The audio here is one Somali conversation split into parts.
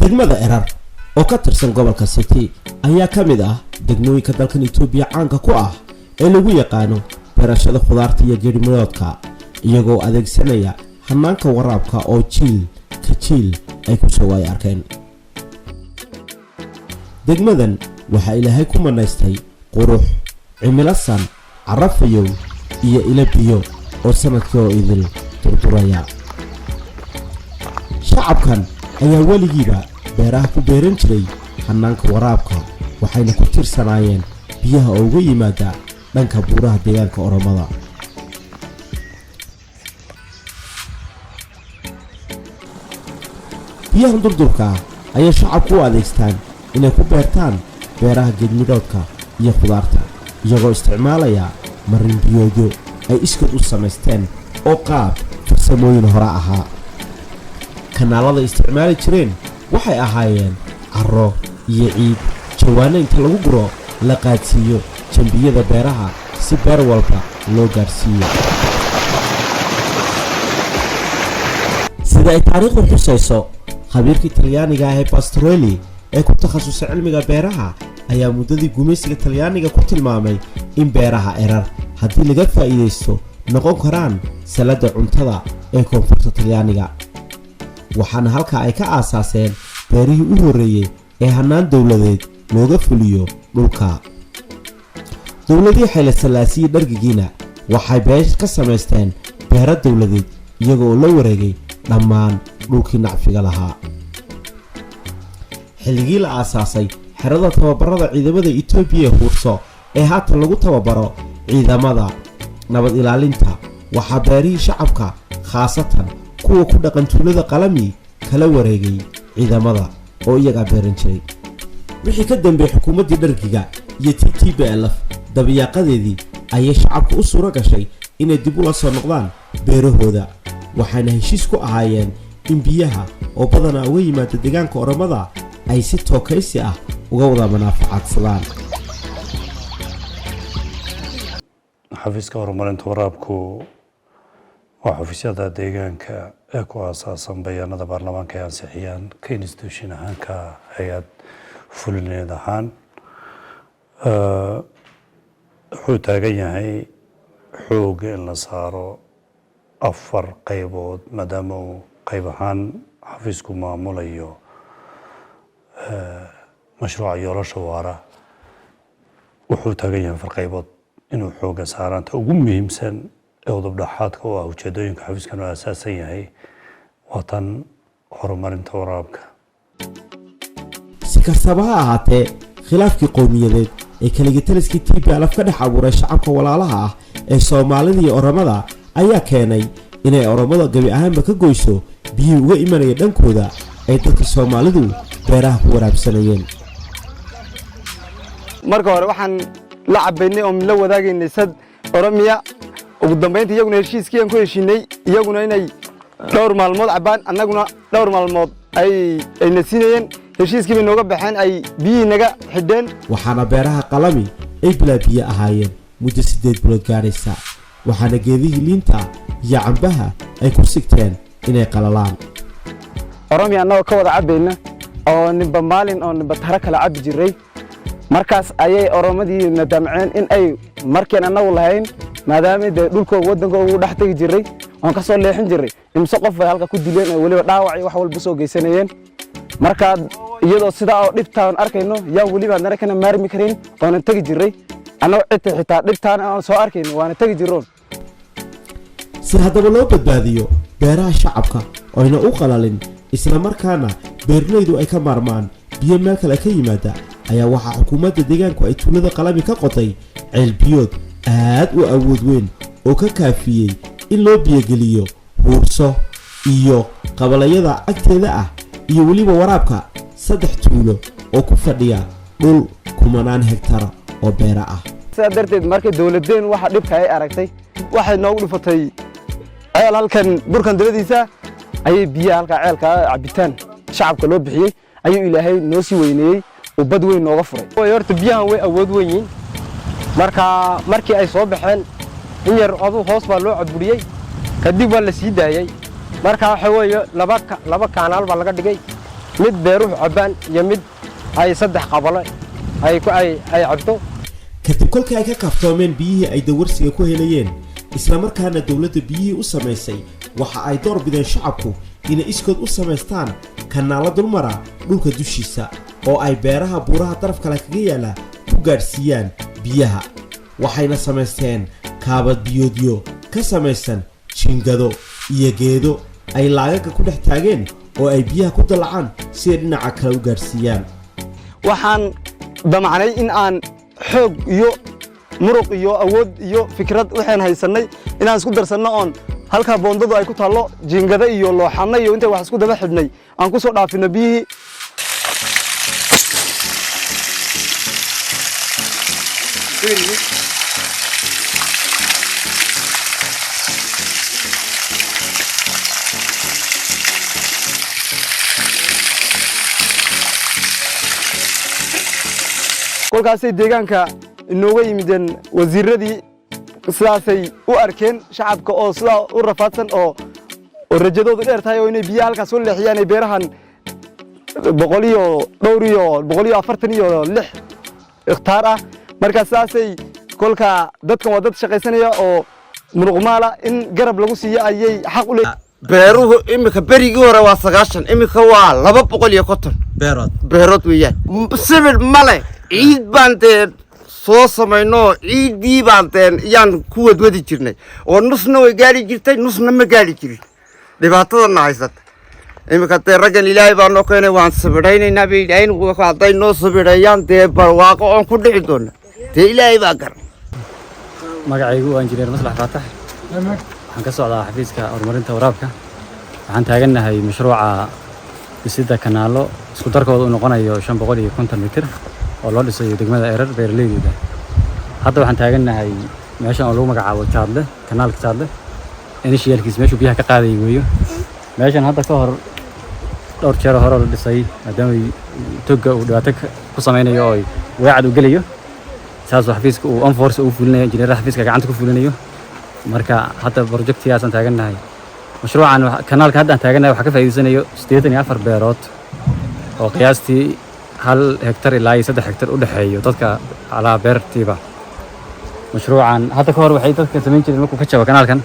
degmada Erar oo ka tirsan gobolka City ayaa kamid ah degmooyinka dalkan Itoobiya caanka ku ah ee lagu yaqaano beerashada khudaarta iyo geedmiroodka iyagoo adeegsanaya hanaanka waraabka oo jiil ka jiil ay ku soo arkeen. degmadan waxa Ilaahay ku manaystay qurux, cimilasan, carafayo iyo ila biyo oo sanadkii idil turturaya. shacabkan ayaa waligiiba beeraha ku beeran jiray hanaanka waraabka waxayna ku tirsanaayeen biyaha uga yimaada dhanka buuraha deegaanka Oromada. biyaha durdurka ayaa shacabku u adeegstaan inay ku beertaan beeraha geedmiroodka iyo khudaarta iyagoo isticmaalaya marin biyoodyo ay iskood u samaysteen oo qaab farsamooyin hore ahaa. kanaalada isticmaali jireen waxay ahaayeen carro iyo ciid jawaano inta lagu guro la qaadsiiyo jambiyada beeraha si beer walba loo gaarsiiyo. sida ay taariikhdu xusayso khabiirkii Talyaaniga ah Pastorelli ee ku takhasusay cilmiga beeraha ayaa muddadii gumaysiga Talyaaniga ku tilmaamay in beeraha Erar haddii laga faa'iideysto noqon karaan salada cuntada ee koonfurta Talyaaniga. waxaana halka ay ka aasaaseen beerihii u horeeyay ee hanaan dawladeed looga fuliyo dhulka. dawladii Hayle Selassie dhargigiina waxay beesh ka samaysteen beero dawladeed iyagoo la wareegay dhammaan dhulkii nacfiga lahaa. xilligii la aasaasay xerada tababarada ciidamada Itoobiya Huurso ee haatan lagu tababaro ciidamada nabad ilaalinta waxa beerihii shacabka khaasatan kuwa ku dhaqan tuulada qalami kala wareegay ciidamada oo iyaga beeran jiray. wixii ka dambeeyay xukuumadii dhargiga iyo TPLF dabiyaaqadeedii ayay shacabku u suura gashay inay dib u la soo noqdaan beerahooda waxaana heshiis ku ahaayeen in biyaha oo badanaa uga yimaada deegaanka Oromada ay si tookaysi ah uga wada manaafacaadsadaan. xafiiska horumarinta waraabku waa xafiisyada deegaanka ee ku aasaasan bayaanada baarlamaanka ee ansixiyaan ka institution ahaan ka hay'ad fulineed ahaan wuxuu taagan yahay xoog in la saaro 4 qaybood maadaama uu qayb ahaan xafiisku maamulayo mashruuca yoolasha waara. wuxuu taagan yahay 4 qaybood inuu xooga saaranta ugu muhiimsan ee wadabdhaxaadka oo ah ujeedooyinka xafiiskan oo asaasan yahay watan horumarinta waraabka. si kastaba ha ahaatee khilaafkii qowmiyadeed ee kaligitaliskii TPLF ka dhex abuuray shacabka walaalaha ah ee Soomaalida iyo Oromada ayaa keenay inay Oromada gabi ahaanba ka goyso biyihii uga imanaya dhankooda ay dadka Soomaalidu beeraha ku waraabsanayeen. marka hore waxaan la cabaynay oo la wadaagaynay sad Oromiya ugu dambeyntii iyaguna heshiiskii aan ku heshiinay iyaguna inay dhowr maalmood cabaan annaguna dhowr maalmood ay nasiinayeen heshiiskii bay nooga baxeen ay biyihii naga xidheen. waxaana beeraha qalami ay bilaa biyo ahaayeen muddo 8 bilood gaaraysa waxaana geedihii liinta iyo cambaha ay ku sigteen inay qalalaan. Oromiya annagoo ka wada cabayna oo ninba maalin oo ninba tara kala cabi jiray markaas ayay Oromadii nadamceen in ay markeen annagu lahayn maadaama dhulka wadanka uu dhax tagi jiray oo ka soo leexin jiray imse qof ay halka ku dileen oo waliba dhaawac wax walba soo geysanayeen. marka iyadoo sidaa oo dhibtaan arkayno yaa waliba narakana maarmi karin oo tagi jiray annagoo xitaa dhibtaan aan soo arkayno waana tagi jiroon. si haddaba loo badbaadiyo beeraha shacabka oo ayna u qalalin isla markaana beerleydu ay ka maarmaan biyo meel kale ka yimaada ayaa waxa xukuumadda deegaanku ay tuulada qalami ka qotay ceel biyood aad u awood weyn oo ka kaafiyay in loo biyageliyo Huurso iyo qabalayada agteeda ah iyo waliba waraabka 3 tuulo oo ku fadhiya dhul kumanaan hektar oo beera ah. sidaa darteed markay dawladeen waxa dhibka ay aragtay waxay noogu dhifatay ceel halkan burkan dabadiisa ayay biyaha halka ceelka cabitaan shacabka loo bixiyay ayuu Ilaahay noo sii weyneeyay oo bad weyn nooga furay. way horta biyahan way awood weyn markii ay soo baxeen in yar adu hoos baa loo caburiyay kadib waa la sii daayay marka waxa weeye laba kanaal baa laga dhigay mid beeruhu cabaan iyo mid ay saddex qabale ay cabto kadib kolkii ay ka kaaftoomeen biyihii ay dawarsiga ku helayeen isla markaana dawladda biyihii u samaysay waxa ay door bideen shacabku inay iskood u samaystaan kanaalo dulmara dhulka dushiisa oo ay beeraha buuraha daraf kale kaga yaala ku gaadhsiiyaan biyaha waxayna samaysteen kaabad biyoodyo ka samaysan jingado iyo geedo ay laagaga ku dhex taageen oo ay biyaha ku dalacaan si ay dhinaca kale u gaadhsiiyaan waxaan damacnay in aan xoog iyo muruq iyo awood iyo fikrad waxaan haysanay inaan isku darsanno oon halka boondadu ay ku taalo jingada iyo looxana iyo inta wax isku daba xidhnay aan ku soo dhaafino biyihii kolkaasay deegaanka inooga yimideen wasiiradii sidaasay u arkeen shacabka oo sidaa u rafaadsan oo rajadoodu dheer tahay oo inay biyaha halkaas u leexiyaan ay beerahan 146 hektaar ah marka sidaasay kolka dadkan waa dad shaqaysanaya oo muruqmaala in garab lagu siiyo ayay xaq u leeyihiin beeruhu imika berigii hore waa 90 imika waa 250 beerood weeyaan sibir male ciid baan dee soo samayno ciidii baan dee yaan ku wadwadi jirnay oo nusna way gaari jirtay nusna ma gaari jirin dhibaatadana haysata imika dee raggan ilaahay baa noo keenay waan sabiraynaynaa bay ilaahay hadday noo sabirayaan dee barwaaqo oon ku dhici doona dee ilaahay baa garan magacaygu waa injineer maslax faatax waxaan ka socdaa xafiiska horumarinta waraabka waxaan taagannahay mashruuca dhisidda kanaalo isku darkooda uu noqonayo 550 mitir oo loo dhisayo degmada Erar beeraleyda hadda waxaan taagannahay meeshan oo lagu magacaabo Jaadle kanaalka Jaadle initialkiis meeshuu biyaha ka qaaday weeyo meeshan hadda ka hor dhowr jeer hore la dhisay maadaama toga uu dhibaato ku sameynayo oo weecad u gelayo saas xafiiska uu enforce uu fulinayo injineer xafiiska gacanta ku fulinayo marka hadda projectiyaasan taagannahay mashruucan kanaalka hadda aan taagannahay waxa ka faa'iideysanayo 84 beerood oo qiyaastii 1 hektar ilaa 3 hektar u dhaxeeyo dadka ala beertiiba mashruucan hadda ka hor waxay dadka sameyn jireen markuu ka jabo kanaalkan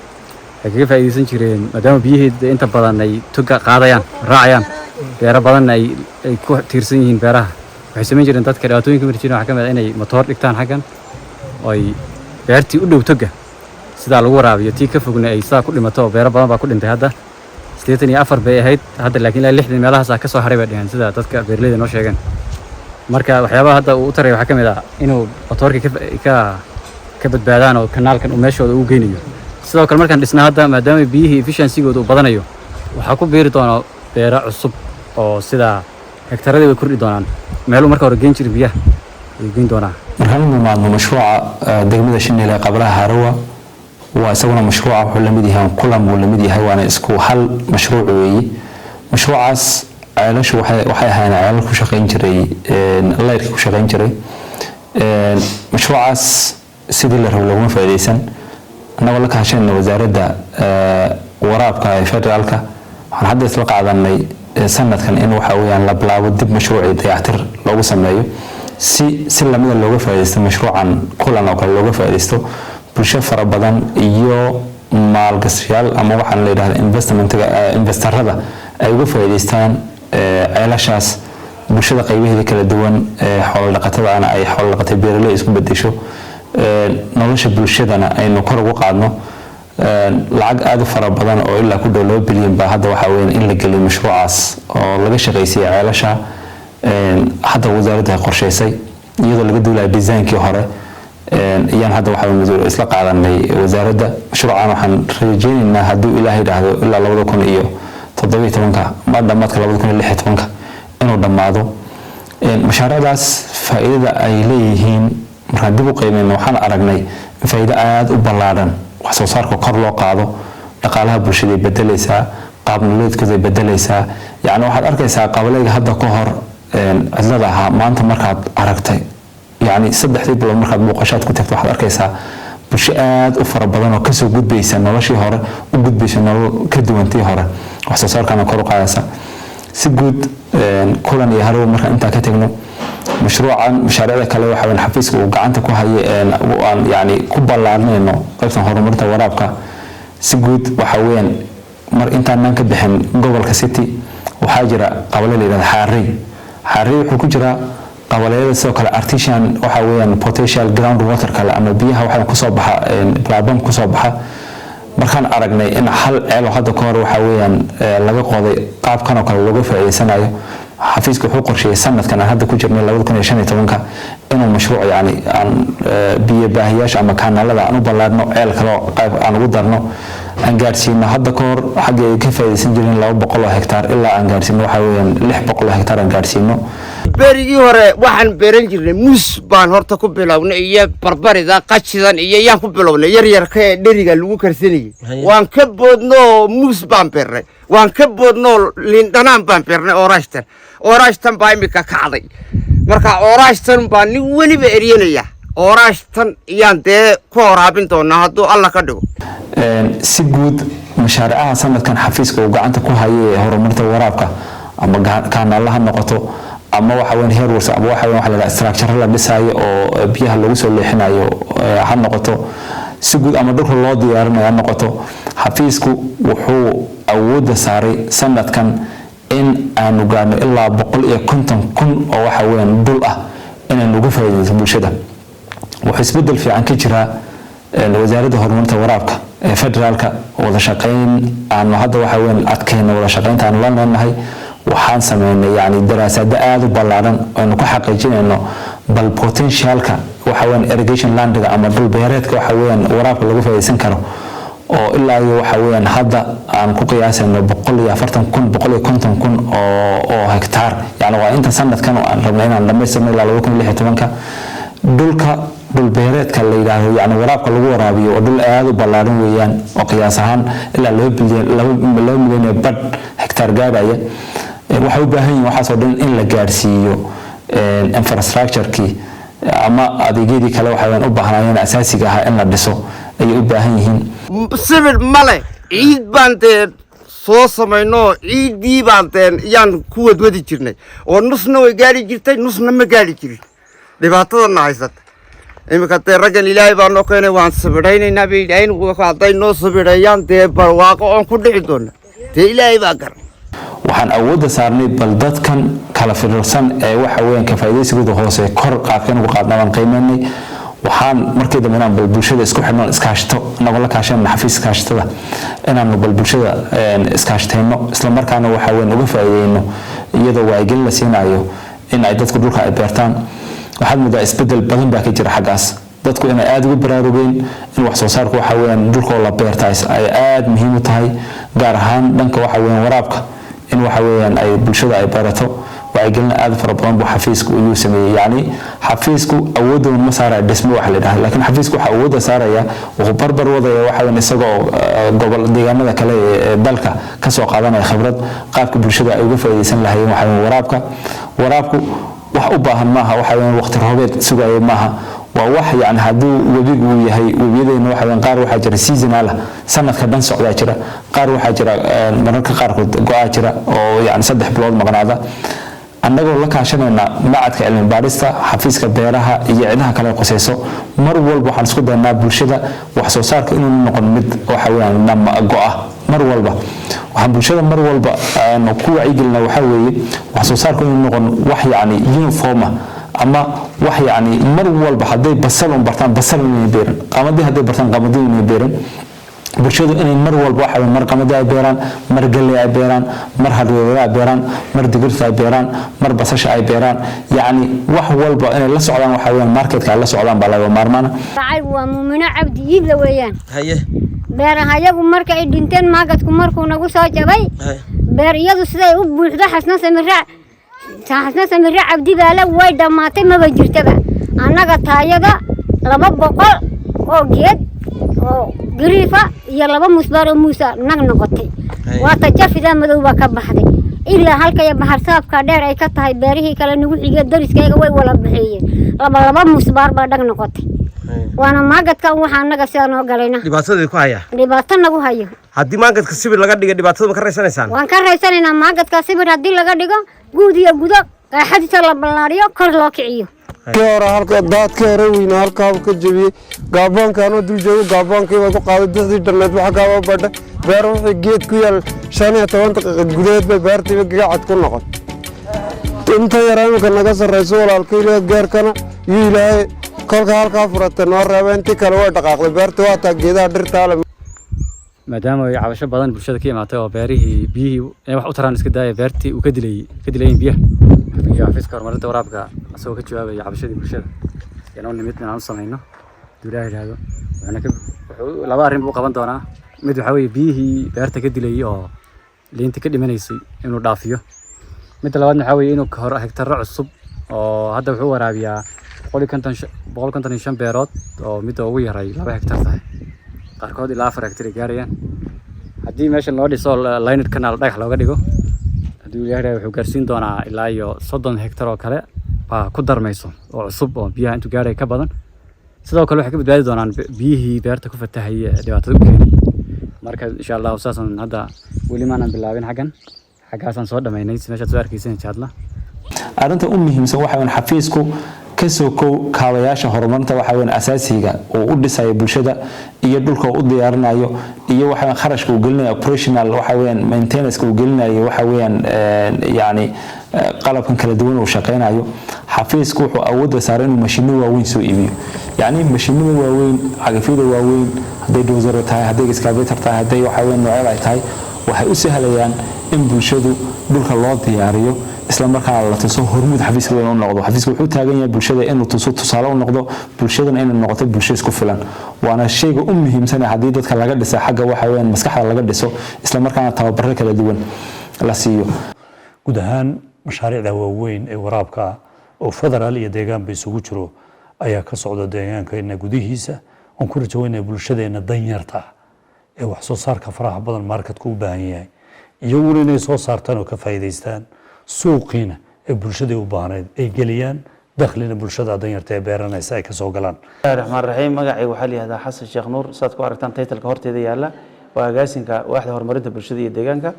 ay kaga faa'iideysan jireen maadaama biyaheeda inta badan ay toga qaadayaan raacayaan beero badan ay ku tiirsan yihiin beeraha waxay sameyn jireen dadka dhibaatooyinka marjiina waxa ka mid ah inay matoor dhigtaan xaggan oo ay beertii u dhow toga sidaa lagu waraabiyo tii ka fogna ay sidaa ku dhimato beero badan baa ku dhintay hadda 84 bay ahayd hadda laakiin ilaa 60 meelahaas ka soo haray bay dhigeen sida dadka beeraleyda noo sheegeen marka waxyaabaha hadda uu taray waxa ka mid ah inuu matoorka ka badbaadaan oo kanaalkan uu meeshooda u geynayo sidoo kale markaan dhisna hadda maadaama biyihii efficiency-gooda uu badanayo waxaa ku beeri doona beero cusub oo sida hektaradii way kordhi doonaan meeluu marka hore geyn jirin biyaha ay geyn doonaa markaan u nimaadno mashruuca degmada Shinile qablaha Harawa waa isaguna mashruuca wuxuu la mid yahay kulan uu la mid yahay waana isku hal mashruuc weeye mashruucaas ceelashu waxay ahaayeen ceelal ku shaqeyn jiray leerka ku shaqeyn jiray mashruucaas sidii la rabo laguma faa'iideysan anagoo la kaashanayna wasaaradda waraabka ee federaalka waxaan hadda isla qaadanay sanadkan in waxa weeyaan la bilaabo dib mashruucii dayactir loogu sameeyo si lamida looga faa'iideysto mashruucan kulan oo kale looga faa'iideysto bulsho fara badan iyo maalgashiyaal ama waxaan la yiraahdaa investorada ay uga faa'iideystaan ceelashaas bulshada qaybaheeda kala duwan xoolo dhaqatadana ay xoolo dhaqatay beeraley isku bedesho nolosha bulshadana aynu kor ugu qaadno lacag aad u fara badan oo ilaa ku dhow 2 bilyan baa hadda waxa weeyaan in la geliyo mashruucaas oo laga shaqeysay ceelasha hadda wasaaradda qorsheysay iyadoo laga duulay designkii hore iyaan hadda waxa masuul isla qaadanay wasaaradda mashruucan waxaan rajaynaynaa hadduu ilaahay dhaahdo ilaa 2017 ma dhamaadka 2016 inuu dhamaado mashaariicdaas faa'iidada ay leeyihiin markaan dib u qiimeeyno waxaan aragnay faa'iido aad u ballaaran wax soo saarka kor loo qaado dhaqaalaha bulshada bedelaysaa qaab nololeedkooda bedelaysaa yani waxaad arkaysaa qabalayga hadda ka hor cidlada ahaa maanta markaad aragtay يعني صدق تبي لو مركب بوقشات كنت واحد أركيسها بشيء أفر بدن وكسر جود بيسن ولا شيء هره وجود بيسن ولا كدو أنتي هره وحصار كان كرو قاسا سجود كلن يهرب مرة أنت كتجنو مشروعا مشاريع كله وحول حفيزك وقعنتك وهي يعني كبر لعنة إنه قلت هرمرت ورابك سجود وحوين مر أنت أنك بحن جوجل كسيتي وحاجرة قبل اللي حاري وحكجرة قبل سوق الارتيشن وحوين potential ground water كلا أما بيها وحنا كصبحة بلابم كصبحة markaan aragnay in hal ceel hadda ka hor waxa weeyaan laga qoday qaabkan oo kale lagu faa'iideysanayo xafiiska wuxuu qorsheeyay sanadkan hadda ku jirnay 2015 inuu mashruuc yani aan biyo baahiyaasha ama kanaalada aan u ballaarno ceel kale qayb aan ugu darno aan gaarsiino hadda ka hor xagga ay ka faa'iideysan jireen 200 hektaar ilaa aan gaarsiino waxa weeyaan 600 hektaar aan gaarsiino berigii hore waxaan beeran jirnay muus baan horta ku bilownay iyo barbarida qajidan iyo yaan ku bilownay yar ka dheriga lagu karsanayay waan ka boodno muus baan beernay waan ka boodno lindhanaan baan beernay oraashtan baa imika kacday marka oraashtan baan nin weliba eryanaya oraashtan iyaan dee ku horaabin doonaa hadduu alla ka dhigo si guud mashaariicaha sanadkan xafiiska uu gacanta ku hayay horumarta waraabka ama kaanaalaha noqoto ama waxa weyn heer warsa ama waxa weyn waxa la structure la dhisaayo oo biyaha lagu soo leexinayo ha noqoto si guud ama dhulka loo diyaarinayo ha noqoto xafiisku wuxuu awood saaray sanadkan in aanu gaarno ilaa 150,000 oo waxa weyn dhul ah inaan uga faa'iideyno bulshada wuxuu isbedel fiican ka jira wasaaradda horumarinta waraabka ee federaalka wada shaqeyn aan hadda waxa weyn adkeeno wada shaqeynta aan la leenahay waxaan sameynay yani daraasado aad u ballaaran oo ku xaqiijinayno bal potentialka waxa weyn irrigation landiga ama dhul beereedka waxa weyn waraabka lagu faa'iideysan karo oo ilaa iyo waxa weyn hadda aan ku qiyaasayno 140,000 oo hektaar yani waa inta sanadkan aan rabnay inaan dhameystirno ilaa 2016 dhulka dhul beereedka la yiraahdo yani waraabka lagu waraabiyo oo dhul aad u ballaaran weeyaan oo qiyaas ahaan ilaa 2 milyan bad hektaar gaaraya waxay u baahan yihiin waxaas oo dhan in la gaarsiiyo infrastructure-kii ama adeegyadii kale waxay u baahnayeen asaasiga ah in la dhiso ay u baahan yihiin sibir male ciid baan dee soo samayno ciidii baan deen yaan ku wadwadi jirnay oo nusna way gaari jirtay nusna ma gaari jirin dhibaatadana haysata imika dee raggan ilaahay baa noo keenay waan sabiraynaynaa bay yidhaaheen hadday noo sabireeyaan dee barwaaqo oon ku dhici doona dee ilaahay baa garan waxaan awoodda saarnay bal dadkan kala firirsan ee waxa weyn ka faa'iideysigooda hoose kor qaabkan ugu qaadnaan qiimeynay waxaan markii dambe inaan bal bulshada isku xidhno iskaashto anagoo la kaashanayna xafiis iskaashtada inaan bal bulshada iskaashtayno isla markaana waxa weyn uga faa'iideyno iyadoo wacyigelin la siinayo in ay dadku dhulka ay beertaan waxaad moodaa isbedel badan baa ka jira xaggaas dadku inay aad ugu baraarugeen in wax soo saarku waxa weyn dhulka la beertaa ay aad muhiim u tahay gaar ahaan dhanka waxa weyn waraabka in waxa weeyaan ay bulshada ay barato wacyigelin aad fara badan buu xafiisku uu sameeyay yani xafiisku awoodda ma saaraya dhismo wax la yiraahdo laakiin xafiisku waxa awoodda saaraya wuxuu barbar wadaya waxa weyn isagoo gobol deegaanada kale ee dalka ka soo qaadanaya khibrad qaabka bulshada ay uga faa'iideysan lahaayeen waxa waraabku wax u baahan maaha waxa weyn waqti roobeed sugaya maaha waa wax yani hadduu webigu uu yahay webiyadayna waxa weyn qaar waxaa jira seasonal sanadka dhan socdaa jira qaar waxaa jira mararka qaarkood go'aa jira oo yani 3 bilood maqnaada annagoo la kaashanayna macadka cilmi baarista xafiiska beeraha iyo ciidaha kale qosayso mar walba waxaan isku daynaa bulshada wax soo saarka inuu noqon mid waxa weeyaan go'ah mar walba waxaan bulshada mar walba ku wacyigelina waxa weeye wax soo saarka inuu noqon wax yani uniform ama wax yani mar walba haday basal bartaan basal inay beeran qamadii haday bartaan qamadii inay beeran bulshadu inay mar walba waxa mar qamadii ay beeraan mar galay ay beeraan mar hadwada ay beeraan mar digirta ay beeraan mar basasha ay beeraan yani wax walba inay la socdaan waxa weeyaan marketka la socdaan baa laga maarmaana ay waa muumina cabdi iibla weeyaan haye beeraha iyagu marka ay dhinteen maagadku markuu nagu soo jabay beer iyadu siday u buuxdo xasna samira cabdi baala way dhamaatay ma jirtaba annaga taayada 200 oo geed oo gariifa iyo 2 musbaar oo muusa nag noqotay waa tajafida madowba ka baxday ilaa halka ya bahar saabka dheer ay ka tahay beerihii kale nagu xigay dariskayga way wala bixiyeen 2 musbaar baa dhag noqotay waana maagadka waxaan naga sida noo galayna dhibaatada ku haya dhibaato nagu hayo haddii maagadka sibir laga dhigo dhibaatada ma ka raysanaysaan waan ka raysanaynaa maagadka sibir haddii laga dhigo guud iyo gudo qaaxadiisa la ballaariyo kor loo kiciyo hore halka daadka hore weyna halkaa ka jabiyey gaaboonkaanoo dul joogo gaaboonkii way ku qaaday dadii dhammeed waxa kaaba badha beer wixii geed ku yaal 15 daqiiqo gudaheed bay beertiiba gacad ku noqon inta yar imika naga sarrayso walaalka ilaahay gaarkana iyo ilaahay kolka halkaa furatay noo reebay intii kale way dhaqaaqday beertii waa taa geedaha dhirtaa le maadaama ay cabasho badan bulshada ka imaatay oo beerihii biyihii wax u taraan iska daaya beertii uu ka dilayeen biyaha iyo xafiiska horumarinta waraabka asagoo ka jawaabaya cabashadii bulshada inuu nimid inaan u samayno duulaa yidhaahdo wuxuu laba arrin buu qaban doonaa mid waxaa weeye biyihii beerta ka dilayay oo liinta ka dhimanaysay inuu dhaafiyo midda labaadna waxaa weeye inuu hor hektarro cusub oo hadda wuxuu waraabiyaa 155 beerood oo midda ugu yaray 2 hektar tahay qaarkood ilaa 4 hektar gaarayaan haddii meesha loo dhiso lined canal dhagax looga dhigo haddii ilaahay wuxuu gaarsiin doonaa ilaa iyo 30 hektar oo kale baa ku darmayso oo cusub oo biyaha intuu gaaray ka badan sidoo kale waxay ka badbaadi doonaan biyihii beerta ku fatahay dhibaatada u keenay marka insha Allah saasan hadda weli ma aan bilaabin xaggaasaan soo dhamaynay meesha soo arkaysan jaadla arrinta u muhiimsan waxa weyn xafiisku ka soo kaabayaasha horumarinta waxa weyn asaasiga oo u dhisay bulshada iyo dhulka u diyaarinayo iyo waxa kharashka uu gelinayo operational waxa weyn maintenance uu gelinayo waxa weyn yaani qalabkan kala duwan oo shaqeynayo xafiisku wuxuu awood saaray inuu mashiino waaweyn soo iibiyo yaani mashiino waaweyn cagafyada waaweyn haday dozer tahay haday excavator tahay haday waxa weyn nooc ay tahay waxay u sahlayaan in bulshadu dhulka loo diyaariyo isla markaana la tuso hormuud xafiiska weyn u noqdo xafiisku wuxuu taagan yahay bulshada inuu tusaale u noqdo bulshadana inay noqoto bulsho isku filan waana shayga u muhiimsan haddii dadka laga dhiso xagga waxa weyn maskaxda laga dhiso isla markaana tababarro kala duwan la siiyo guud ahaan mashaariicda waaweyn ee waraabka oo federaal iyo deegaanba isugu jiro ayaa ka socda deegaankeena gudihiisa aan ku rajaynaa bulshadeena danyarta ee wax soo saarka faraha badan markadku u baahan yahay iyaguna inay soo saartaan oo ka faa'iideystaan suuqiina ee bulshada u baahnayd ay geliyaan dakhliga bulshada danyarta ee beeranaysa ay ka soo galaan Bismillahir Rahim magacay waxa la yiraahdaa Xasan Sheekh Nuur saad ku aragtaan title-ka horteeda yaala waa agaasinka waaxda horumarinta bulshada iyo deegaanka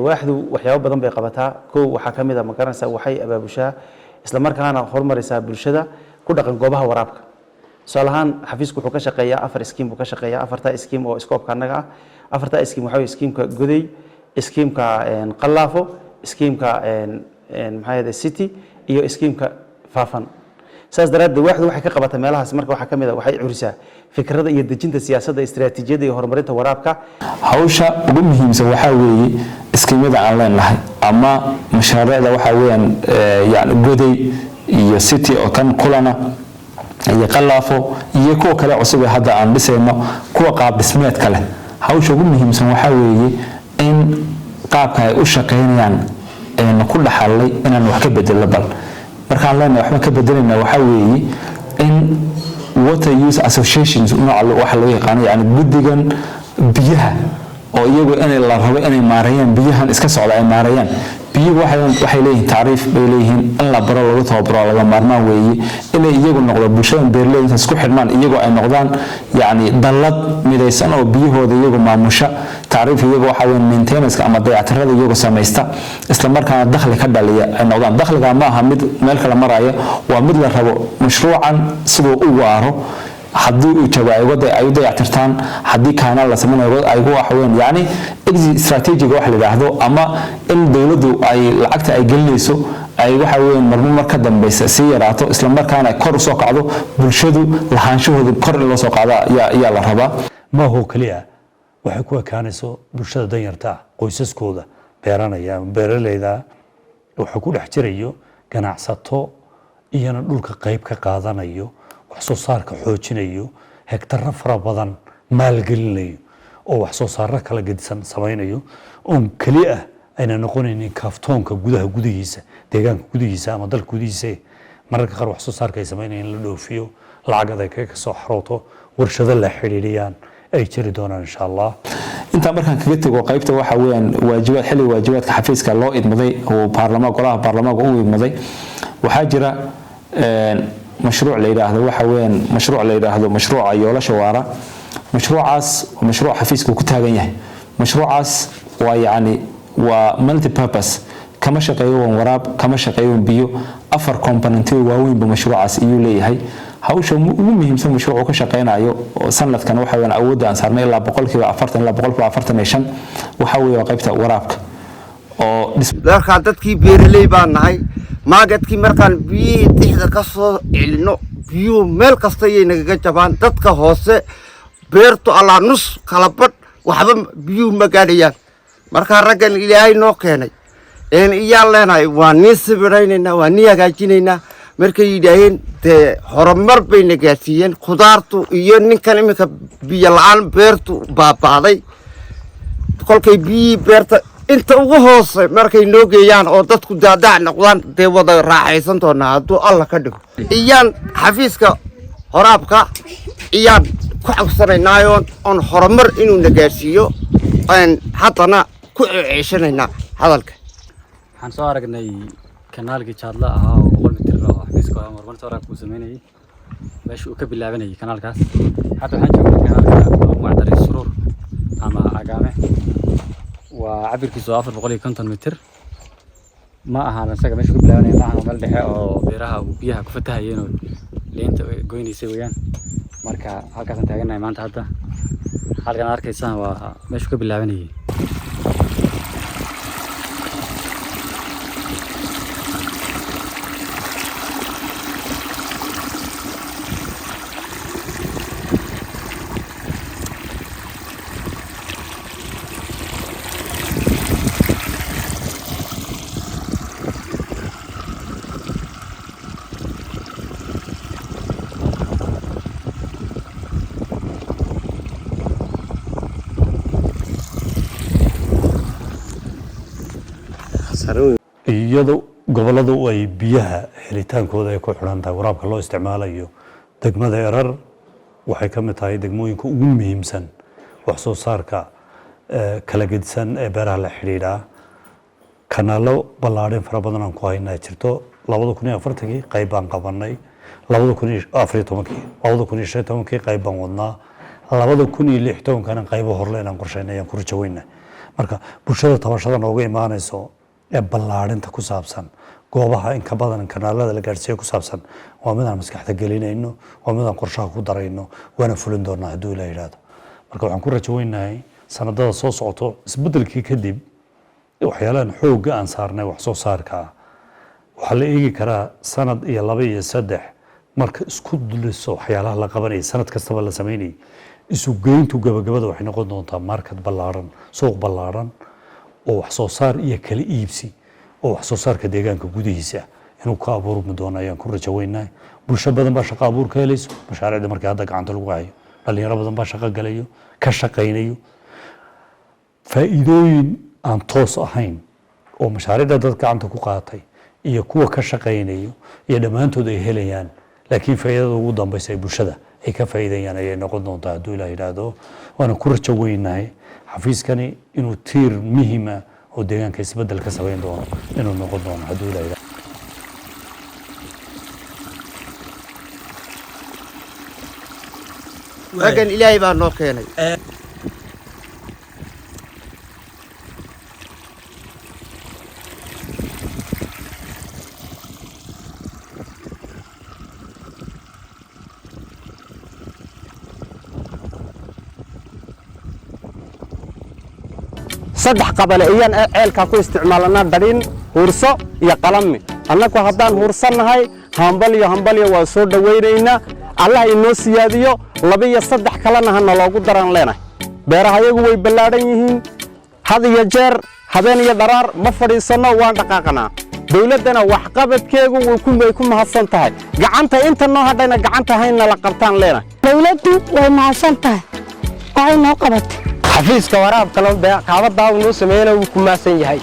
waaxdu waxyaabo badan bay qabataa koow waxa kamid ah magaranaysa waxay abaabushaa isla markaana horumarisaa bulshada ku dhaqan goobaha waraabka salahan xafiisku wuxuu ka shaqeeyaa 4 scheme buu ka shaqeeyaa 4 scheme oo scope kanaga ah 4 scheme waxa weeye scheme-ka goday scheme-ka qallaafo scheme-ka maxay city iyo scheme-ka faafan saas daraaddeed waaxdu waxay ka qabataa meelahaas marka waxa kamid ah waxay curisaa fikrada iyo dejinta siyaasadda istiraatiijiyadda iyo horumarinta waraabka hawsha ugu muhiimsan waxa weeye iskiimada aan leenahay ama mashaariicda waxa weeyaan yaani goday iyo city oo kan kulana iyo qallaafo iyo kuwa kale cusub ee hadda aan dhisayno kuwa qaab dhismeed kale hawsha ugu muhiimsan waxa weeye in qaabka ay u shaqeynayaan ee ku dhaxalay inaan wax ka bedelo bal markaan leenahay waxba ka bedelayna waxa weeye in water use associations waxa loo yaqaan yani guddigan biyaha oo iyagu inay la rabo inay maareeyaan biyahan iska socda ay maareeyaan biyuhu waxay leeyihiin taariif bay leeyihiin in la baro lagu tababaro laga maarmaan weeye inay iyagu noqdo bulshada beeraleyda isku xidhmaan iyagu ay noqdaan yani dallad midaysan oo biyahooda iyagu maamusha taariif iyagu waxa weyn maintenance ama dayactirada iyagu samaysta isla markaana dakhli ka dhaliya ay noqdaan dakhliga ma aha mid meel kala maraya waa mid la rabo mashruucan sidoo u waaro haddii uu jawaayo ay u dayactirtaan haddii kaana la sameeyo ay ugu waxweyn yani exit strategy wax la yiraahdo ama in dawladdu ay lacagta ay gelinayso ay waxa weyn mar ka dambaysa si yaraato isla markaana kor u soo kacdo bulshadu lahaanshahooda kor loo soo qaada ya la rabaa ma huwa kaliya waxa ku ekaanayso bulshada danyarta qoysaskooda beeranaya beeraleyda waxa ku dhex jirayo ganacsato iyana dhulka qayb ka qaadanayo wax soo saarka xoojinayo hektarro fara badan maalgelinayo oo wax soo saarro kala gedisan samaynayo oo kaliya ayna noqonaynin kaaftoonka gudihiisa deegaanka gudihiisa ama dalka gudihiisa mararka qaar wax soo saarka ay samaynayaan la dhoofiyo lacag adag ka soo xarooto warshado la xiriiriyaan ay jiri doonaan insha Allah inta markaan kaga tago qaybta waxa weeyaan waajibaadka xafiiska loo idmaday oo golaha baarlamaanka uu idmaday waxa jira مشروع ليراهdo waxa weeyaan mashruuc leeyahay mashruuca yoolasha waara mashruucaas mashruuc xafiisku ku taagan yahay mashruucaas waa yaani waa multi purpose kama shaqeeyo waraab kama shaqeeyo biyo afar component waaweyn ba mashruucaas iyuu leeyahay hawsha ugu muhiimsan mashruucu ka shaqeynayo sanadkan waxa weeyaan awoodda aan saarnay ilaa 40% ilaa 45 waxa weeye qaybta waraabka oo dadka dadkii beeraley baan nahay maagadkii markaan biyo tixda ka soo celino biyo meel kasta ay naga jabaan dadka hoose beertu alla nus kala bad waxba biyo ma gaadhayaan marka raggan ilaahay noo keenay iyaan leenahay waa nin sibiraynayna waa nin hagaajinayna markay yidhaaheen dee horumar bayna gaarsiiyeen khudaartu iyo ninkan iminka biyo la'aan beertu baabaaday kolkay biyo beerta inta ugu hoose markay noo geeyaan oo dadku daadac noqdaan dee wada raaxaysan doonaa hadduu alla ka dhigo iyaan xafiiska horaabka iyaan ku cabsanaynaayo on horumar inuu na gaarsiiyo haddana ku ceeshanaynaa hadalka waxaan soo aragnay kanaalkii jaadla ahaa oo 100 mitir oo xafiiska horumarinta waraabka uu sameynayay meesha uu ka bilaabanayay kanaalkaas hadda waxaan joognaa kanaalka oo macdari suruur ama agaame waa cabirkiisu 450 mitir ma ahaan isaga meesha ku bilaabanayay maahan meel dhexe oo beeraha uu biyaha ku fatahayeen oo leenta goynaysay weeyaan marka halkaas aan taaganahay maanta hadda halkan arkaysaan waa meesha ka bilaabanayay iyadoo goboladu ay biyaha helitaankooda ay ku xidhan tahay waraabka loo isticmaalayo degmada Erar waxay ka mid tahay degmooyinka ugu muhiimsan wax soo saarka kala gedisan ee beeraha la xiriira kanaalo ballaarin fara badan aan ku haynaa jirto 2040 qayb baan qabanay 2014 qayb baan wadnaa 2016 kana qaybo horle inaan qorsheynay aan ku rajaweynaa marka bulshada tabashada nooga imaanayso ee ballaarinta ku saabsan goobaha in ka badan kanaalada la gaarsiiyo ku saabsan waa mid aan maskaxda gelinayno waa mid aan qorshaha ku darayno waana fulin doonaa hadduu ilaahay yiraahdo marka waxaan ku rajaweynahay sanadada soo socoto isbedelkii kadib waxyaalahan xoogga aan saarnay wax soo saarka waxaa la eegi karaa sanad iyo 2 iyo 3 marka isku duliso waxyaalaha la qabanay sanad kastaba la sameeyay isu geyntu gabagabada waxay noqon doontaa market ballaaran suuq ballaaran oo wax soo saar iyo kala iibsi oo wax soo saarka deegaanka gudihiisa inuu ka abuurmo doono ayaan ku rajaweynahay bulsho badan baa shaqo abuur ka helayso mashaariicda markii hadda gacanta lagu hayo dhalinyaro badan baa shaqo galayo ka shaqaynayo faa'iidooyin aan toos ahayn oo mashaariicda dad gacanta ku qaatay iyo kuwa ka shaqaynayo iyo dhammaantood ay helayaan laakiin faa'iidada ugu dambaysa ay bulshada ay ka faa'iidayaan ayay noqon doontaa hadduu ilaahay yiraahdo waana ku rajaweynahay xafiiskani inuu tiir muhiim ah oo deegaanka isbedel ka sameyn doono inuu noqon doono hadduu ilaahay yiraahdo raggan ilaahay baa noo keenay saddex qabale iyaan ceelka ku isticmaalnaa darin hurso iyo qalami annagu haddaan hursanahay hambalyo waa soo dhaweynaynaa allah inoo siyaadiyo 2 iyo 3 kalena hana loogu daran leenahay beeraha iyagu way ballaaran yihiin had iyo jeer habeen iyo dharaar ma fadhiisano waan dhaqaaqnaa dawladana wax qabadkeegu way ku mahadsan tahay gacanta inta noo hadhayna gacanta hayna la qabtaan leenahay dawladdu way mahadsan tahay waxay noo qabatay xafiiska waraabka kaabada uu noo sameeyay uu ku maasan yahay